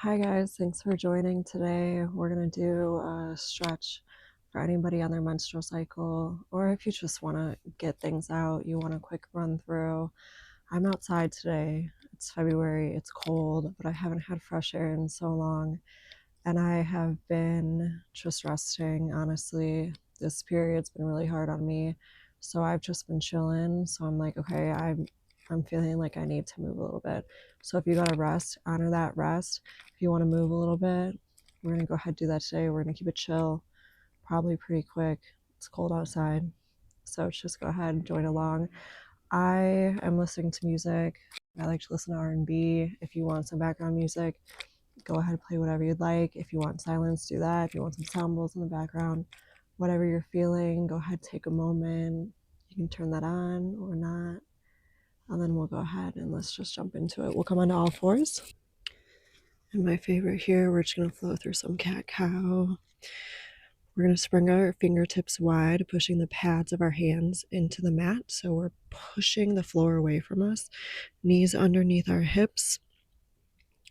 Hi guys, thanks for joining today. We're going to do a stretch for anybody on their menstrual cycle, or if you just want to get things out, you want a quick run through. I'm outside today. It's February, it's cold, but I haven't had fresh air in so long, and I have been just resting, honestly. This period's been really hard on me, so I've just been chilling. So I'm like, okay, I'm feeling like I need to move a little bit. So if you gotta rest, honor that rest. If you want to move a little bit, we're gonna go ahead and do that today. We're gonna keep it chill, probably pretty quick. It's cold outside, so just go ahead and join along. I am listening to music. I like to listen to R&B. If you want some background music, go ahead and play whatever you'd like. If you want silence, do that. If you want some sound bowls in the background, whatever you're feeling, go ahead, take a moment. You can turn that on or not. And then we'll go ahead and let's just jump into it. We'll come onto all fours. And my favorite here, we're just going to flow through some cat-cow. We're going to spring our fingertips wide, pushing the pads of our hands into the mat. So we're pushing the floor away from us. Knees underneath our hips.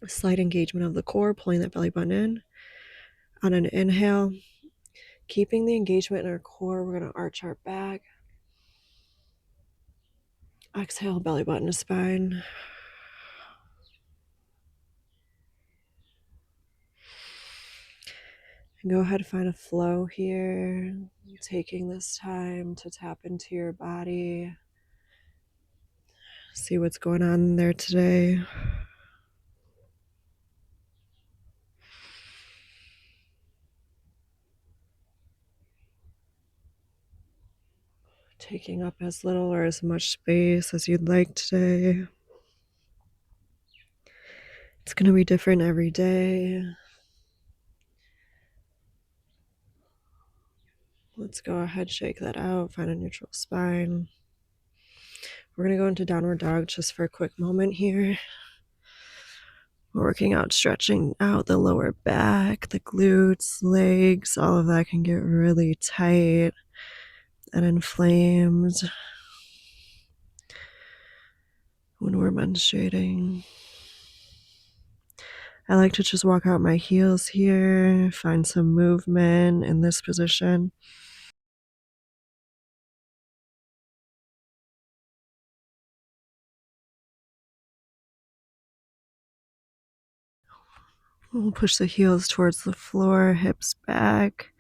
Slight engagement of the core, pulling that belly button in. On an inhale, keeping the engagement in our core, we're going to arch our back. Exhale, belly button to spine. And go ahead and find a flow here, taking this time to tap into your body. See what's going on there today. Taking up as little or as much space as you'd like today. It's going to be different every day. Let's go ahead, shake that out, find a neutral spine. We're going to go into downward dog just for a quick moment here. We're working out, stretching out the lower back, the glutes, legs, all of that can get really tight and inflamed when we're menstruating. I like to just walk out my heels here, find some movement in this position. We'll push the heels towards the floor, hips back.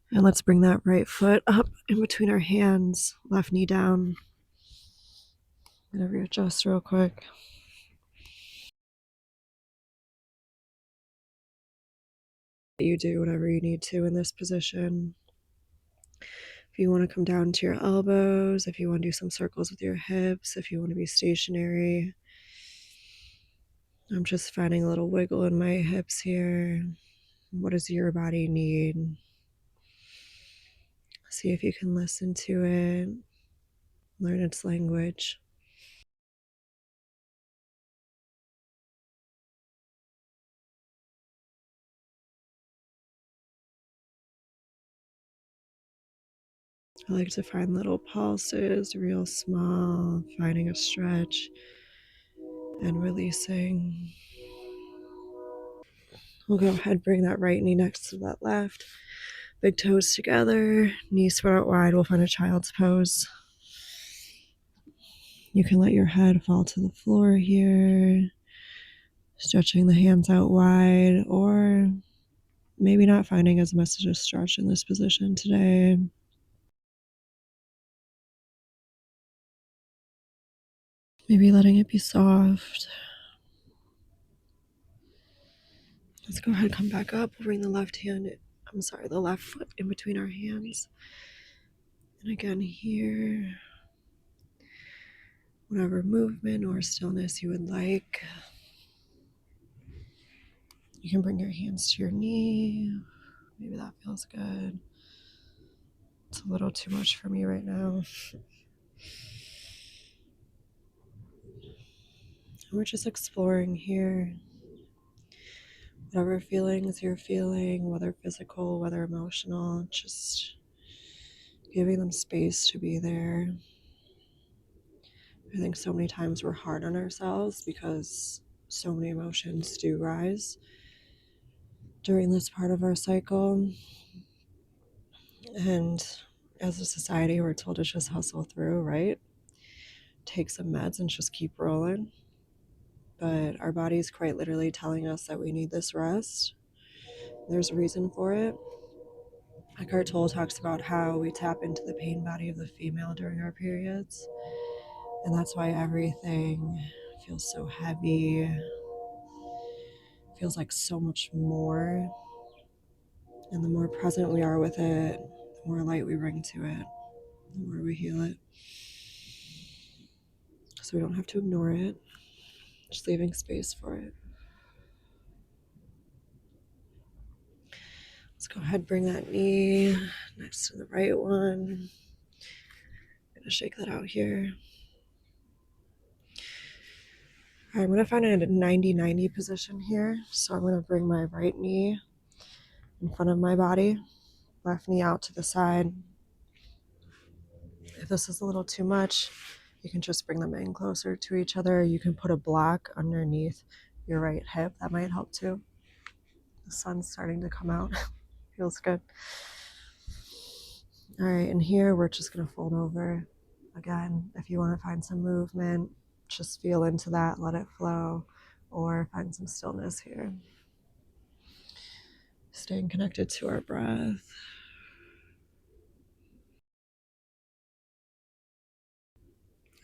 And let's bring that right foot up in between our hands, left knee down. I'm gonna readjust real quick. You do whatever you need to in this position. If you want to come down to your elbows, if you want to do some circles with your hips, if you want to be stationary. I'm just finding a little wiggle in my hips here. What does your body need? See if you can listen to it, learn its language. I like to find little pulses, real small, finding a stretch and releasing. We'll go ahead, bring that right knee next to that left. Big toes together, knees spread out wide. We'll find a child's pose. You can let your head fall to the floor here, stretching the hands out wide, or maybe not finding as much of a stretch in this position today. Maybe letting it be soft. Let's go ahead, come back up. We'll bring the left foot in between our hands. And again here, whatever movement or stillness you would like. You can bring your hands to your knee. Maybe that feels good. It's a little too much for me right now. We're just exploring here. Whatever feelings you're feeling, whether physical, whether emotional, just giving them space to be there. I think so many times we're hard on ourselves because so many emotions do rise during this part of our cycle. And as a society, we're told to just hustle through, right? Take some meds and just keep rolling. But our body's quite literally telling us that we need this rest. There's a reason for it. Eckhart Tolle talks about how we tap into the pain body of the female during our periods. And that's why everything feels so heavy, feels like so much more. And the more present we are with it, the more light we bring to it, the more we heal it. So we don't have to ignore it, just leaving space for it. Let's go ahead and bring that knee next to the right one. I'm gonna shake that out here. All right, I'm gonna find a 90-90 position here. So I'm gonna bring my right knee in front of my body, left knee out to the side. If this is a little too much, you can just bring them in closer to each other. You can put a block underneath your right hip. That might help too. The sun's starting to come out. Feels good. All right, and here we're just gonna fold over. Again, if you want to find some movement, just feel into that, let it flow, or find some stillness here. Staying connected to our breath.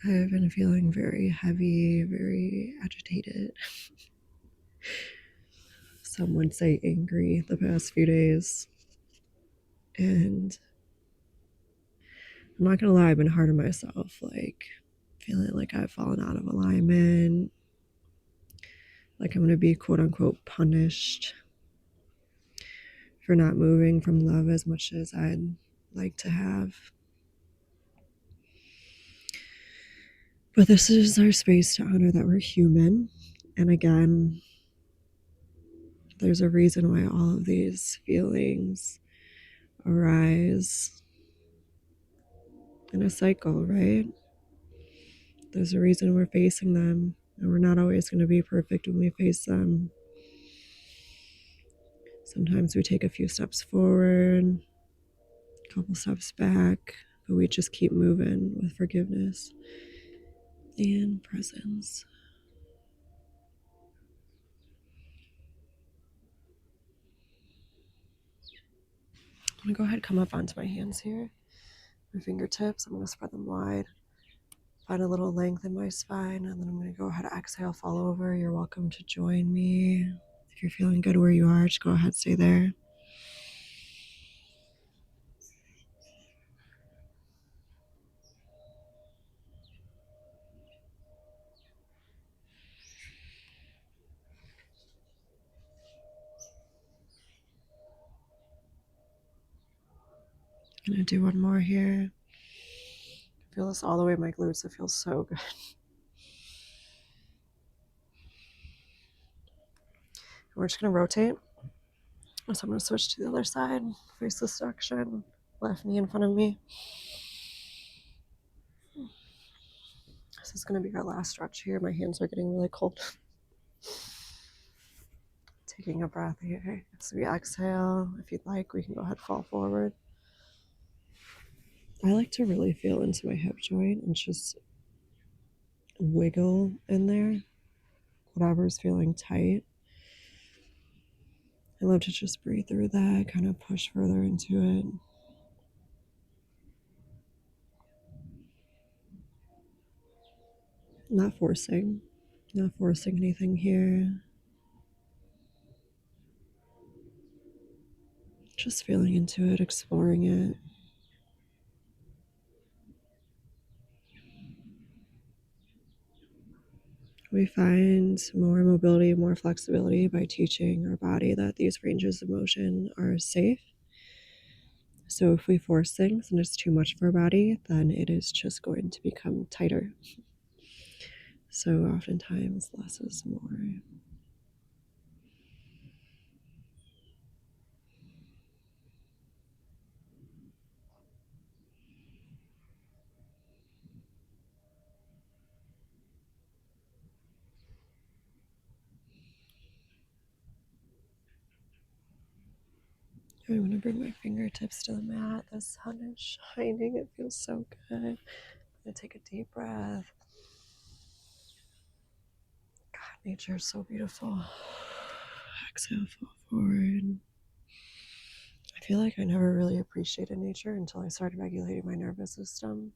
I've been feeling very heavy, very agitated. Some would say angry the past few days. And I'm not gonna lie, I've been hard on myself, like feeling like I've fallen out of alignment, like I'm gonna be quote unquote punished for not moving from love as much as I'd like to have. But this is our space to honor that we're human. And again, there's a reason why all of these feelings arise in a cycle, right? There's a reason we're facing them, and we're not always going to be perfect when we face them. Sometimes we take a few steps forward, a couple steps back, but we just keep moving with forgiveness and presence. I'm gonna go ahead and come up onto my hands here, my fingertips. I'm gonna spread them wide, find a little length in my spine, and then I'm gonna go ahead and exhale, fall over. You're welcome to join me. If you're feeling good where you are, just go ahead, stay there. Gonna do one more here. Feel this all the way in my glutes. It feels so good. We're just gonna rotate. So I'm gonna switch to the other side, face this direction, left knee in front of me. This is gonna be our last stretch here. My hands are getting really cold. Taking a breath here. As we exhale, if you'd like, we can go ahead and fall forward. I like to really feel into my hip joint and just wiggle in there, whatever's feeling tight. I love to just breathe through that, kind of push further into it. Not forcing anything here. Just feeling into it, exploring it. We find more mobility, more flexibility by teaching our body that these ranges of motion are safe. So if we force things and it's too much for our body, then it is just going to become tighter. So oftentimes less is more. I'm going to bring my fingertips to the mat. The sun is shining. It feels so good. I'm going to take a deep breath. God, nature is so beautiful. Exhale, fall forward. I feel like I never really appreciated nature until I started regulating my nervous system.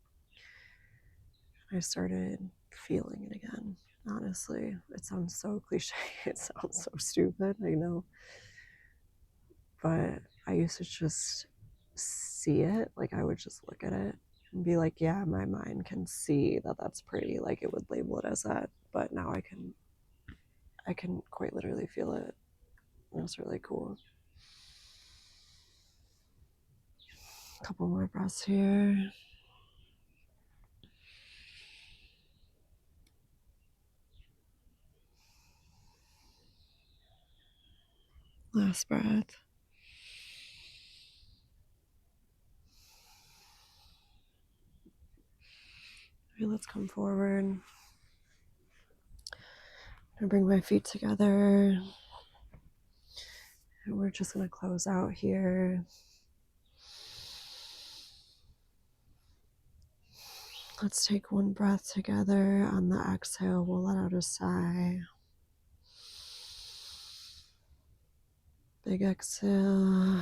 I started feeling it again. Honestly, it sounds so cliche. It sounds so stupid, I know. But I used to just see it. Like, I would just look at it and be like, yeah, my mind can see that that's pretty. Like, it would label it as that. But now I can quite literally feel it. And it's really cool. A couple more breaths here. Last breath. Okay, let's come forward. I'm gonna bring my feet together. And we're just gonna close out here. Let's take one breath together. On the exhale, we'll let out a sigh. Big exhale.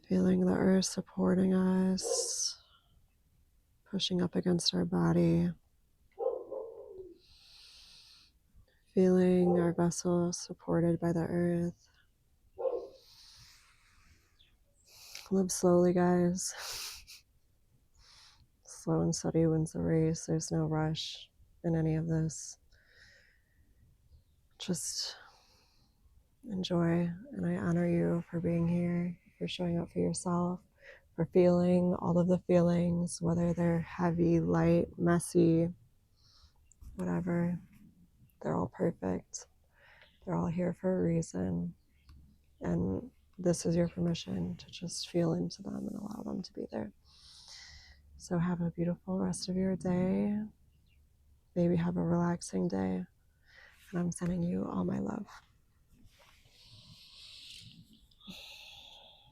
Feeling the earth supporting us, pushing up against our body. Feeling our vessel supported by the earth. Live slowly, guys. Slow and steady wins the race. There's no rush in any of this. Just enjoy, and I honor you for being here, for showing up for yourself, for feeling all of the feelings, whether they're heavy, light, messy, whatever. They're all perfect. They're all here for a reason. And this is your permission to just feel into them and allow them to be there. So have a beautiful rest of your day. Maybe have a relaxing day. And I'm sending you all my love.